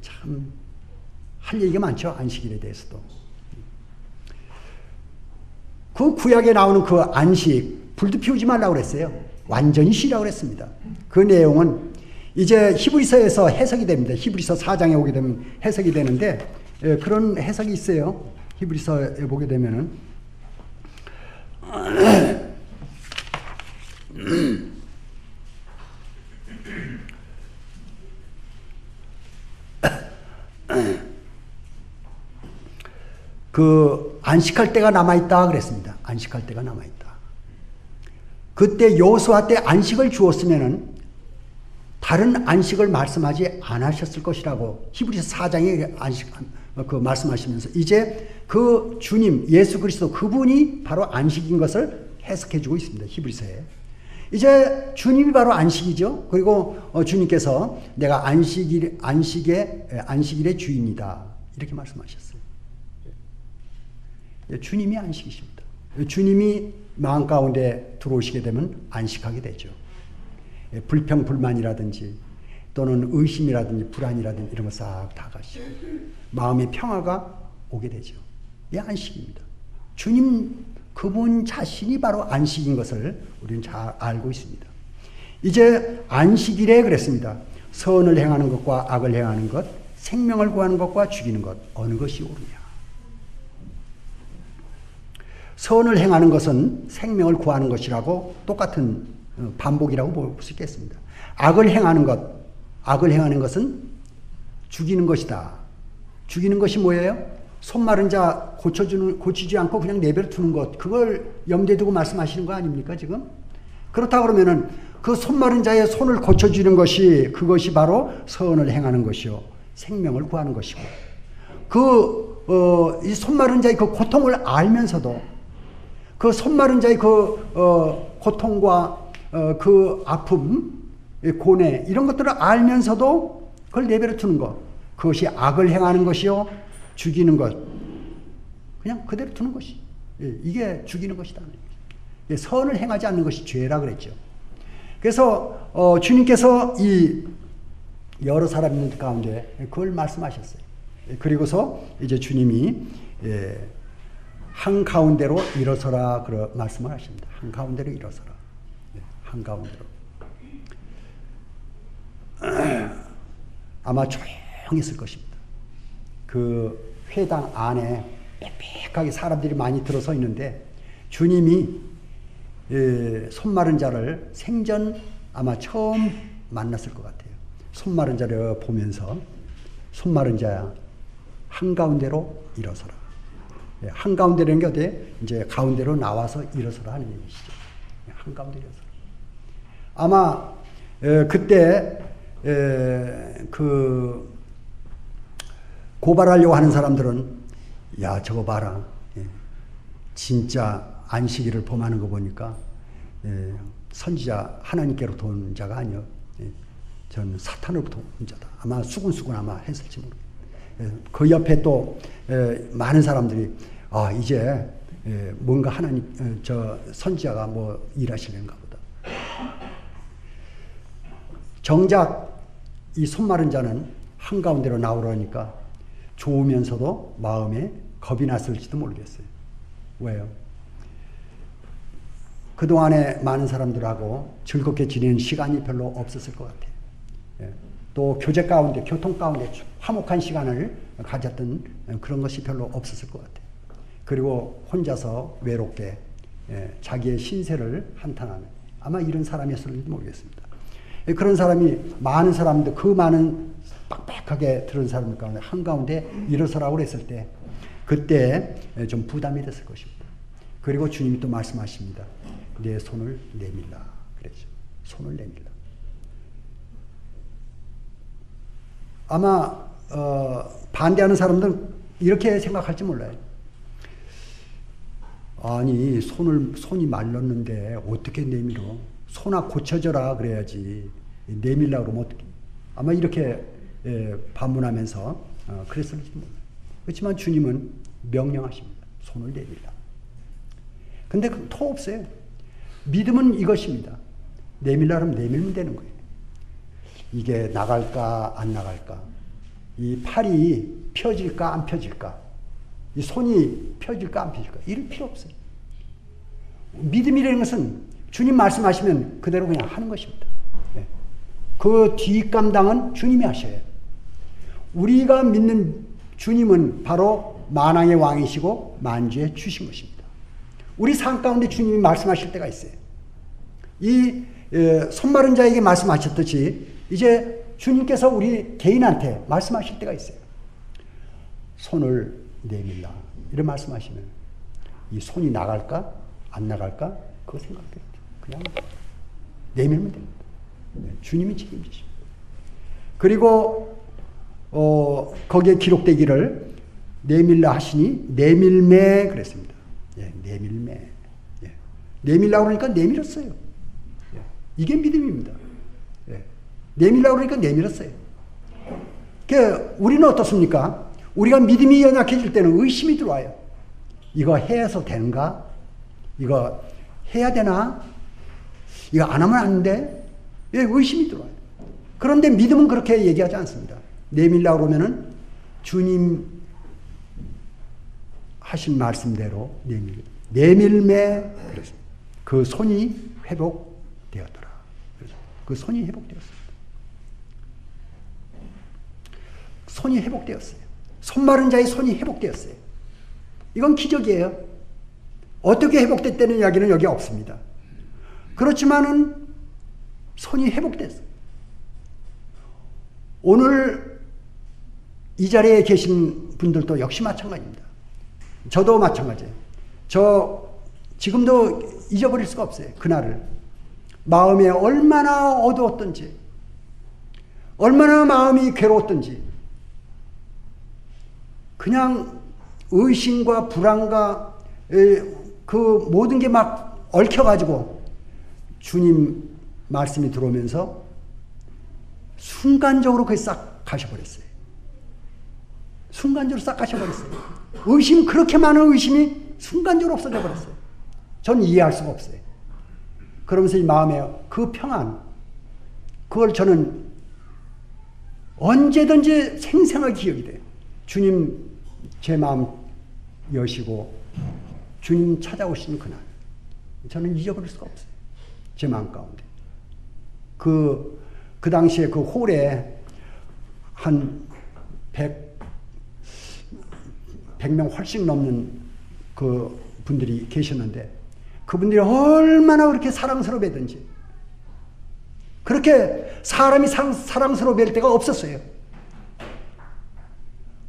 A: 참 할 얘기가 많죠. 안식일에 대해서도. 그 구약에 나오는 그 안식, 불도 피우지 말라고 그랬어요. 완전히 쉬라고 그랬습니다. 그 내용은 이제 히브리서에서 해석이 됩니다. 히브리서 4장에 오게 되면 해석이 되는데 그런 해석이 있어요. 히브리서에 보게 되면은 그 안식할 때가 남아있다 그랬습니다. 안식할 때가 남아있다. 그때 여호수아 때 안식을 주었으면은 다른 안식을 말씀하지 않으셨을 것이라고 히브리서 4장에 안식 그 말씀하시면서 이제 그 주님 예수 그리스도 그분이 바로 안식인 것을 해석해 주고 있습니다. 히브리서에. 이제 주님이 바로 안식이죠. 그리고 주님께서 내가 안식일의 주인이다. 이렇게 말씀하셨어요. 주님이 안식이십니다. 주님이 마음 가운데 들어오시게 되면 안식하게 되죠. 불평, 불만이라든지 또는 의심이라든지 불안이라든지 이런 거 싹 다 가시고 마음의 평화가 오게 되죠. 이 안식입니다. 주님 그분 자신이 바로 안식인 것을 우리는 잘 알고 있습니다. 이제 안식일에 그랬습니다. 선을 행하는 것과 악을 행하는 것, 생명을 구하는 것과 죽이는 것, 어느 것이 옳으냐. 선을 행하는 것은 생명을 구하는 것이라고 똑같은 반복이라고 볼 수 있겠습니다. 악을 행하는 것은 죽이는 것이다. 죽이는 것이 뭐예요? 손 마른 자 고치지 않고 그냥 내버려 두는 것. 그걸 염두에 두고 말씀하시는 거 아닙니까, 지금? 그렇다 그러면은 그 손 마른 자의 손을 고쳐주는 것이 그것이 바로 선을 행하는 것이요. 생명을 구하는 것이고. 이 손 마른 자의 그 고통을 알면서도 그 손 마른 자의 고통과 그 아픔, 고뇌 이런 것들을 알면서도 그걸 내버려 두는 것. 그것이 악을 행하는 것이요. 죽이는 것. 그냥 그대로 두는 것이. 이게 죽이는 것이다. 선을 행하지 않는 것이 죄라 그랬죠. 그래서 주님께서 이 여러 사람 있는 가운데 그걸 말씀하셨어요. 그리고서 이제 주님이 한가운데로 일어서라 그런 말씀을 하십니다. 한가운데로 일어서라. 한가운데로. 아마 조용했을 것입니다. 그 회당 안에 빽빽하게 사람들이 많이 들어서 있는데 주님이 손 마른 자를 생전 아마 처음 만났을 것 같아요. 손 마른 자를 보면서 손 마른 자야 한가운데로 일어서라. 한가운데라는 게 어때요? 이제 가운데로 나와서 일어서라 하는 얘기시죠. 한가운데 일어서라. 아마 그때 그 고발하려고 하는 사람들은 야 저거 봐라. 진짜 안식일을 범하는 거 보니까 선지자 하나님께로부터 온 자가 아니요. 전 사탄으로부터 온 자다. 아마 수군수군 아마 했을지 모르겠어요. 그 옆에 또 많은 사람들이 이제 뭔가 하나님 저 선지자가 뭐 일하시는가 보다. 정작 이 손마른 자는 한가운데로 나오려니까 좋으면서도 마음에 겁이 났을지도 모르겠어요. 왜요? 그동안에 많은 사람들하고 즐겁게 지내는 시간이 별로 없었을 것 같아요. 또 교제 가운데, 교통 가운데 화목한 시간을 가졌던 그런 것이 별로 없었을 것 같아요. 그리고 혼자서 외롭게 자기의 신세를 한탄하는 아마 이런 사람이었을지 모르겠습니다. 그런 사람이 많은 사람들, 그 많은 빡빡하게 들은 사람들 가운데 한가운데 일어서라고 그랬을 때 그때 좀 부담이 됐을 것입니다. 그리고 주님이 또 말씀하십니다. 내 손을 내밀라 그랬죠. 손을 내밀라. 아마 반대하는 사람들은 이렇게 생각할지 몰라요. 아니 손이 말랐는데 어떻게 내밀어? 손아 고쳐져라 그래야지. 내밀라 그러면 어떻게? 아마 이렇게 반문하면서 그랬을지 몰라요. 그렇지만 주님은 명령하십니다. 손을 내밀라. 근데 토 없어요. 믿음은 이것입니다. 내밀라 그러면 내밀면 되는 거예요. 이게 나갈까 안 나갈까? 이 팔이 펴질까 안 펴질까? 이 손이 펴질까 안 펴질까? 이럴 필요 없어요. 믿음이라는 것은 주님 말씀하시면 그대로 그냥 하는 것입니다. 그 뒷감당은 주님이 하셔요. 우리가 믿는 주님은 바로 만왕의 왕이시고 만주의 주신 것입니다. 우리 삶 가운데 주님이 말씀하실 때가 있어요. 이 손마른 자에게 말씀하셨듯이 이제 주님께서 우리 개인한테 말씀하실 때가 있어요. 손을 내밀라 이런 말씀하시면 이 손이 나갈까 안 나갈까 그거 생각해요. 그냥 내밀면 됩니다. 주님이 책임지십니다. 그리고 거기에 기록되기를 내밀라 하시니 내밀매 그랬습니다. 예, 내밀매. 예. 내밀라고 그러니까 내밀었어요. 예. 이게 믿음입니다. 예. 내밀라고 그러니까 내밀었어요. 그러니까 우리는 어떻습니까? 우리가 믿음이 연약해질 때는 의심이 들어와요. 이거 해서 되는가? 이거 해야 되나? 이거 안 하면 안 돼? 예, 의심이 들어와요. 그런데 믿음은 그렇게 얘기하지 않습니다. 내밀라고 그러면은 주님 하신 말씀대로 내밀매 그랬습니다. 그 손이 회복되었더라. 그 손이 회복되었습니다. 손이 회복되었어요. 손 마른 자의 손이 회복되었어요. 이건 기적이에요. 어떻게 회복됐다는 이야기는 여기 없습니다. 그렇지만은 손이 회복됐어요. 오늘 이 자리에 계신 분들도 역시 마찬가지입니다. 저도 마찬가지예요. 저 지금도 잊어버릴 수가 없어요. 그날을. 마음에 얼마나 어두웠던지, 얼마나 마음이 괴로웠던지, 그냥 의심과 불안과 그 모든 게 막 얽혀가지고 주님 말씀이 들어오면서 순간적으로 그게 싹 가셔버렸어요. 순간적으로 싹 가셔버렸어요. 의심, 그렇게 많은 의심이 순간적으로 없어져 버렸어요. 전 이해할 수가 없어요. 그러면서 이 마음에 그 평안, 그걸 저는 언제든지 생생하게 기억이 돼요. 주님 제 마음 여시고 주님 찾아오시는 그날 저는 잊어버릴 수가 없어요. 제 마음 가운데. 그 당시에 그 홀에 한 100명 훨씬 넘는 그 분들이 계셨는데 그분들이 얼마나 그렇게 사랑스러워 뵀든지 그렇게 사람이 사랑스러워 뵐 때가 없었어요.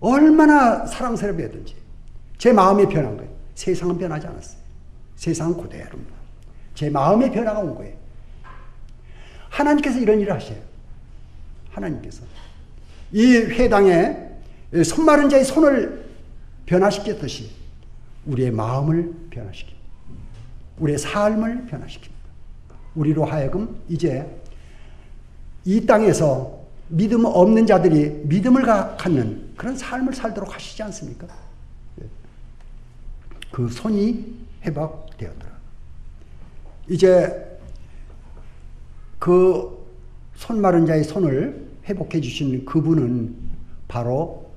A: 얼마나 사랑스러워 뵀든지 제 마음이 변한 거예요. 세상은 변하지 않았어요. 세상은 그대로입니다. 제 마음의 변화가 온 거예요. 하나님께서 이런 일을 하셔요. 하나님께서 이 회당에 손 마른 자의 손을 변화시켰듯이 우리의 마음을 변화시킵니다. 우리의 삶을 변화시킵니다. 우리로 하여금 이제 이 땅에서 믿음 없는 자들이 믿음을 갖는 그런 삶을 살도록 하시지 않습니까? 그 손이 회복되었더라. 이제 그 손 마른 자의 손을 회복해 주신 그분은 바로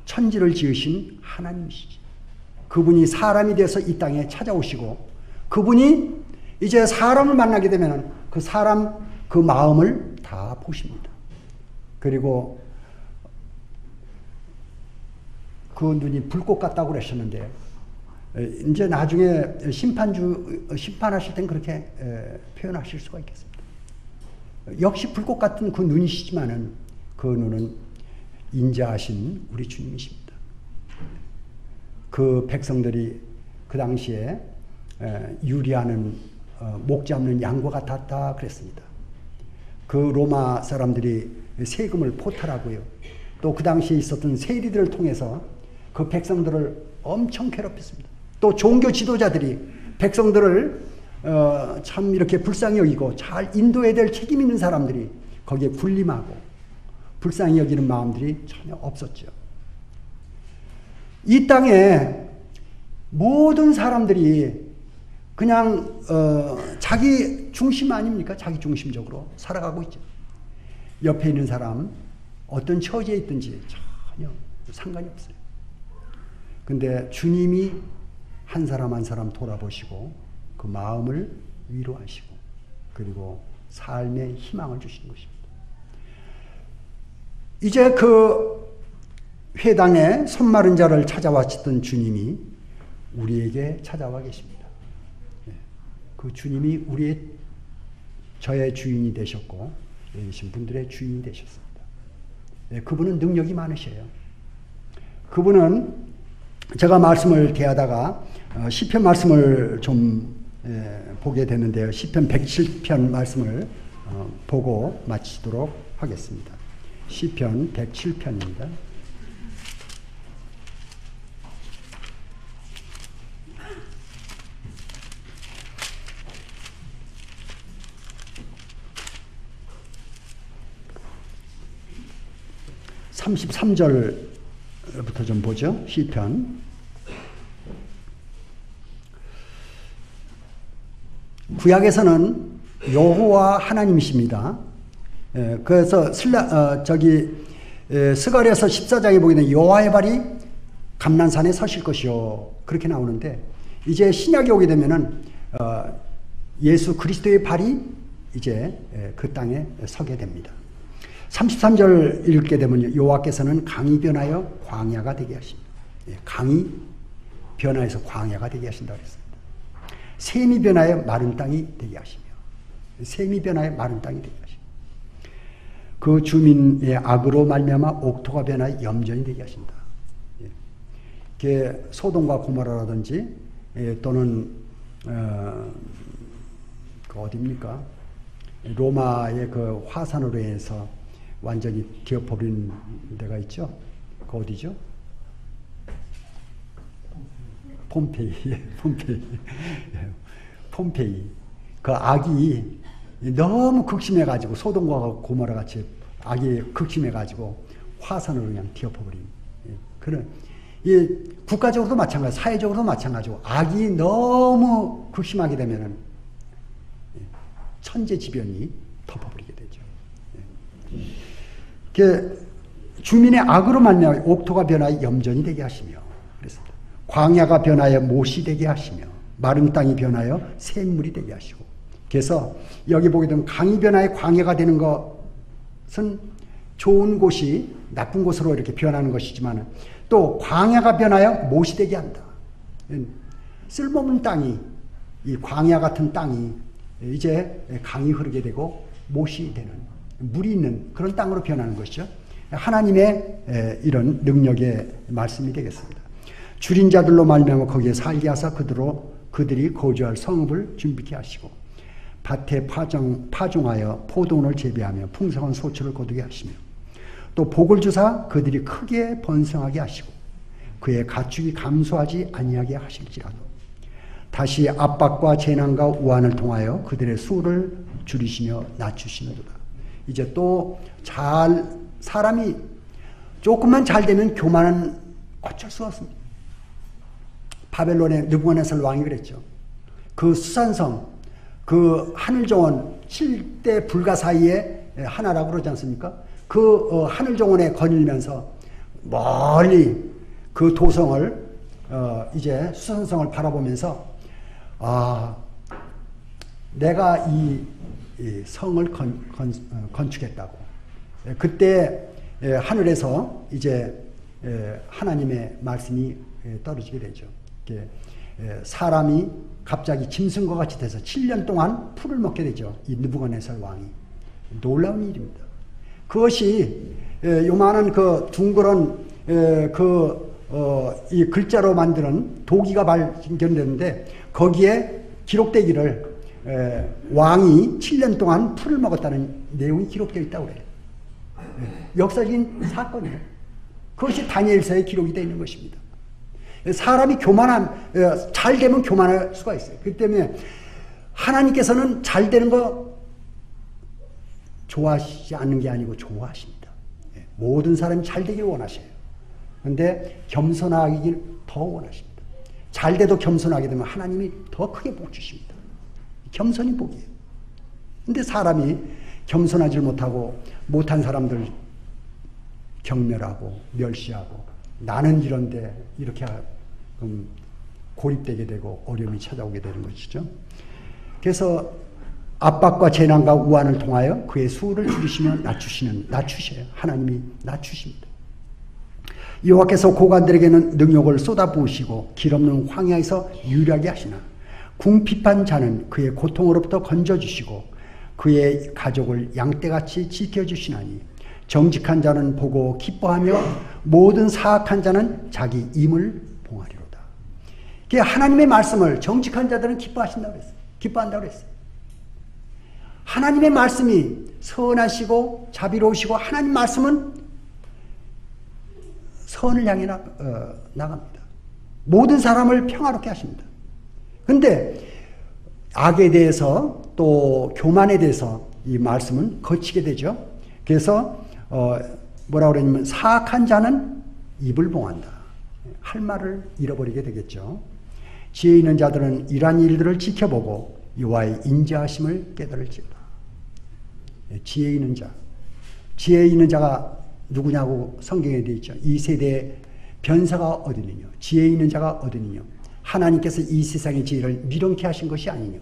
A: 천지를 지으신 하나님이시지. 그분이 사람이 돼서 이 땅에 찾아오시고 그분이 이제 사람을 만나게 되면 그 사람 그 마음을 다 보십니다. 그리고 그 눈이 불꽃 같다고 그러셨는데 이제 나중에 심판하실 땐 그렇게 표현하실 수가 있겠습니다. 역시 불꽃 같은 그 눈이시지만은 그 눈은 인자하신 우리 주님이십니다. 그 백성들이 그 당시에 유리하는 목 잡는 양과 같았다 그랬습니다. 그 로마 사람들이 세금을 포탈하고요. 또 그 당시에 있었던 세리들을 통해서 그 백성들을 엄청 괴롭혔습니다. 또 종교 지도자들이 백성들을 참 이렇게 불쌍히 여기고 잘 인도해야 될 책임 있는 사람들이 거기에 군림하고 불쌍히 여기는 마음들이 전혀 없었죠. 이 땅에 모든 사람들이 그냥 자기 중심 아닙니까? 자기 중심적으로 살아가고 있죠. 옆에 있는 사람 어떤 처지에 있든지 전혀 상관이 없어요. 근데 주님이 한 사람 한 사람 돌아보시고 그 마음을 위로하시고 그리고 삶의 희망을 주시는 것입니다. 이제 그 회당에 손마른 자를 찾아왔던 주님이 우리에게 찾아와 계십니다. 그 주님이 저의 주인이 되셨고 여기 계신 분들의 주인이 되셨습니다. 그분은 능력이 많으셔요. 그분은 제가 말씀을 대하다가 시편 말씀을 좀 보게 되는데요. 시편 107편 말씀을 보고 마치도록 하겠습니다. 시편 107편입니다. (33절부터) 좀 보죠. 시편. 구약에서는 여호와 하나님이십니다. 그래서 스가랴서 14장에 보게 되면 여호와의 발이 감난산에 서실 것이요 그렇게 나오는데 이제 신약에 오게 되면은 예수 그리스도의 발이 이제 그 땅에 서게 됩니다. 33절 읽게 되면 여호와께서는 강이 변하여 광야가 되게 하십니다. 강이 변화해서 광야가 되게 하신다고 했습니다. 샘이 변하여 마른 땅이 되게 하시며 샘이 변하여 마른 땅이 되게 하시며 그 주민의 악으로 말미암아 옥토가 변하여 염전이 되게 하신다. 소돔과 고모라라든지 또는 그 어디입니까? 로마의 그 화산으로 인해서 완전히 기어버린 데가 있죠. 그 어디죠? 폼페이. 그 악이 너무 극심해가지고 소돔과 고모라 같이 악이 극심해가지고 화산으로 그냥 뒤엎어버린 그런 이 국가적으로도 마찬가지, 사회적으로도 마찬가지고 악이 너무 극심하게 되면은 천재지변이 덮어버리게 되죠. 주민의 악으로 말미암아 옥토가 변하여 염전이 되게 하시며 그랬습니다. 광야가 변하여 못이 되게 하시며 마른 땅이 변하여 샘물이 되게 하시고 그래서 여기 보게 되면 강이 변하여 광야가 되는 것은 좋은 곳이 나쁜 곳으로 이렇게 변하는 것이지만 또 광야가 변하여 못이 되게 한다. 쓸모없는 땅이 이 광야 같은 땅이 이제 강이 흐르게 되고 못이 되는 물이 있는 그런 땅으로 변하는 것이죠. 하나님의 이런 능력의 말씀이 되겠습니다. 줄인 자들로 말미암아 거기에 살게 하사 그들이 거주할 성읍을 준비케 하시고 밭에 파종하여 포도원을 재배하며 풍성한 소출을 거두게 하시며 또 복을 주사 그들이 크게 번성하게 하시고 그의 가축이 감소하지 아니하게 하실지라도 다시 압박과 재난과 우환을 통하여 그들의 수를 줄이시며 낮추시는도다. 이제 또 사람이 조금만 잘 되면 교만은 어쩔 수 없습니다. 바벨론의 느부갓네살 왕이 그랬죠. 그 수산성, 그 하늘정원 7대 불가 사이에 하나라고 그러지 않습니까? 그 하늘정원에 거닐면서 멀리 그 도성을 이제 수산성을 바라보면서 내가 이 성을 건축했다고. 그때 하늘에서 이제 하나님의 말씀이 떨어지게 되죠. 사람이 갑자기 짐승과 같이 돼서 7년 동안 풀을 먹게 되죠. 이 느부갓네살 왕이. 놀라운 일입니다. 그것이 요만한 그 둥그런 이 글자로 만드는 도기가 발견되는데 거기에 기록되기를 왕이 7년 동안 풀을 먹었다는 내용이 기록되어 있다고 그래요. 역사적인 사건이에요. 그것이 다니엘서에 기록이 되어 있는 것입니다. 사람이 잘 되면 교만할 수가 있어요. 그렇기 때문에 하나님께서는 잘 되는 거 좋아하시지 않는 게 아니고 좋아하십니다. 모든 사람이 잘 되길 원하셔요. 그런데 겸손하길 더 원하십니다. 잘 돼도 겸손하게 되면 하나님이 더 크게 복 주십니다. 겸손이 복이에요. 근데 사람이 겸손하지 못하고 못한 사람들 경멸하고 멸시하고 나는 이런데 이렇게 고립되게 되고 어려움이 찾아오게 되는 것이죠. 그래서 압박과 재난과 우환을 통하여 그의 수를 줄이시며 낮추셔요. 하나님이 낮추십니다. 여호와께서 고관들에게는 능력을 쏟아부으시고 길 없는 황야에서 유일하게 하시나 궁핍한 자는 그의 고통으로부터 건져주시고 그의 가족을 양떼같이 지켜주시나니 정직한 자는 보고 기뻐하며 모든 사악한 자는 자기 임을 봉하리로다. 하나님의 말씀을 정직한 자들은 기뻐한다고 그랬어요. 하나님의 말씀이 선하시고 자비로우시고 하나님 말씀은 선을 향해 나갑니다. 모든 사람을 평화롭게 하십니다. 그런데 악에 대해서 또 교만에 대해서 이 말씀은 거치게 되죠. 그래서 뭐라고 그러냐면 사악한 자는 입을 봉한다. 할 말을 잃어버리게 되겠죠. 지혜 있는 자들은 이러한 일들을 지켜보고 여호와의 인자하심을 깨달을지어다. 지혜 있는 자. 지혜 있는 자가 누구냐고 성경에 되어 있죠. 이 세대의 변사가 어디느냐. 지혜 있는 자가 어디느냐. 하나님께서 이 세상의 지혜를 미련케 하신 것이 아니냐.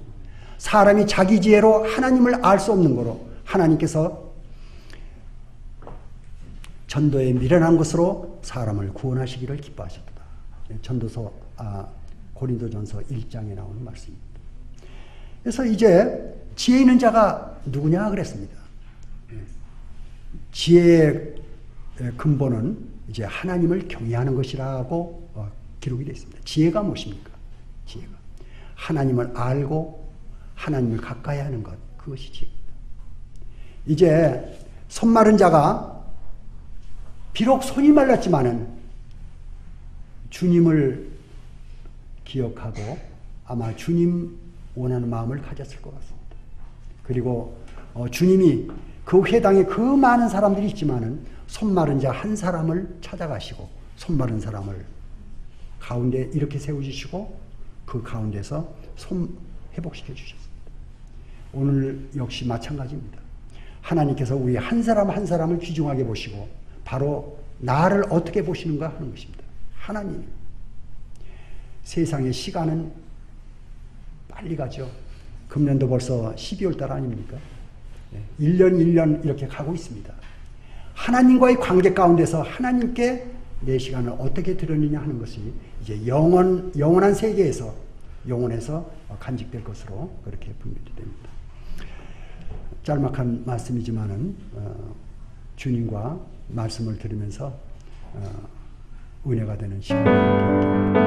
A: 사람이 자기 지혜로 하나님을 알 수 없는 거로 하나님께서 전도에 미련한 것으로 사람을 구원하시기를 기뻐하셨다. 고린도전서 1장에 나오는 말씀입니다. 그래서 이제 지혜 있는 자가 누구냐 그랬습니다. 지혜의 근본은 이제 하나님을 경외하는 것이라고 기록이 되어 있습니다. 지혜가 무엇입니까? 지혜가 하나님을 알고 하나님을 가까이 하는 것, 그것이 지혜입니다. 이제 손 마른 자가 비록 손이 말랐지만은 주님을 기억하고 아마 주님 원하는 마음을 가졌을 것 같습니다. 그리고 주님이 그 회당에 그 많은 사람들이 있지만은 손 마른 자 한 사람을 찾아가시고 손 마른 사람을 가운데 이렇게 세워주시고 그 가운데서 손 회복시켜 주셨습니다. 오늘 역시 마찬가지입니다. 하나님께서 우리 한 사람 한 사람을 귀중하게 보시고 바로 나를 어떻게 보시는가 하는 것입니다. 하나님. 세상의 시간은 빨리 가죠. 금년도 벌써 12월 달 아닙니까? 1년 1년 이렇게 가고 있습니다. 하나님과의 관계 가운데서 하나님께 내 시간을 어떻게 드렸느냐 하는 것이 이제 영원한 세계에서 영원에서 간직될 것으로 그렇게 분별이 됩니다. 짤막한 말씀이지만은 주님과 말씀을 들으면서 은혜가 되는 시간입니다.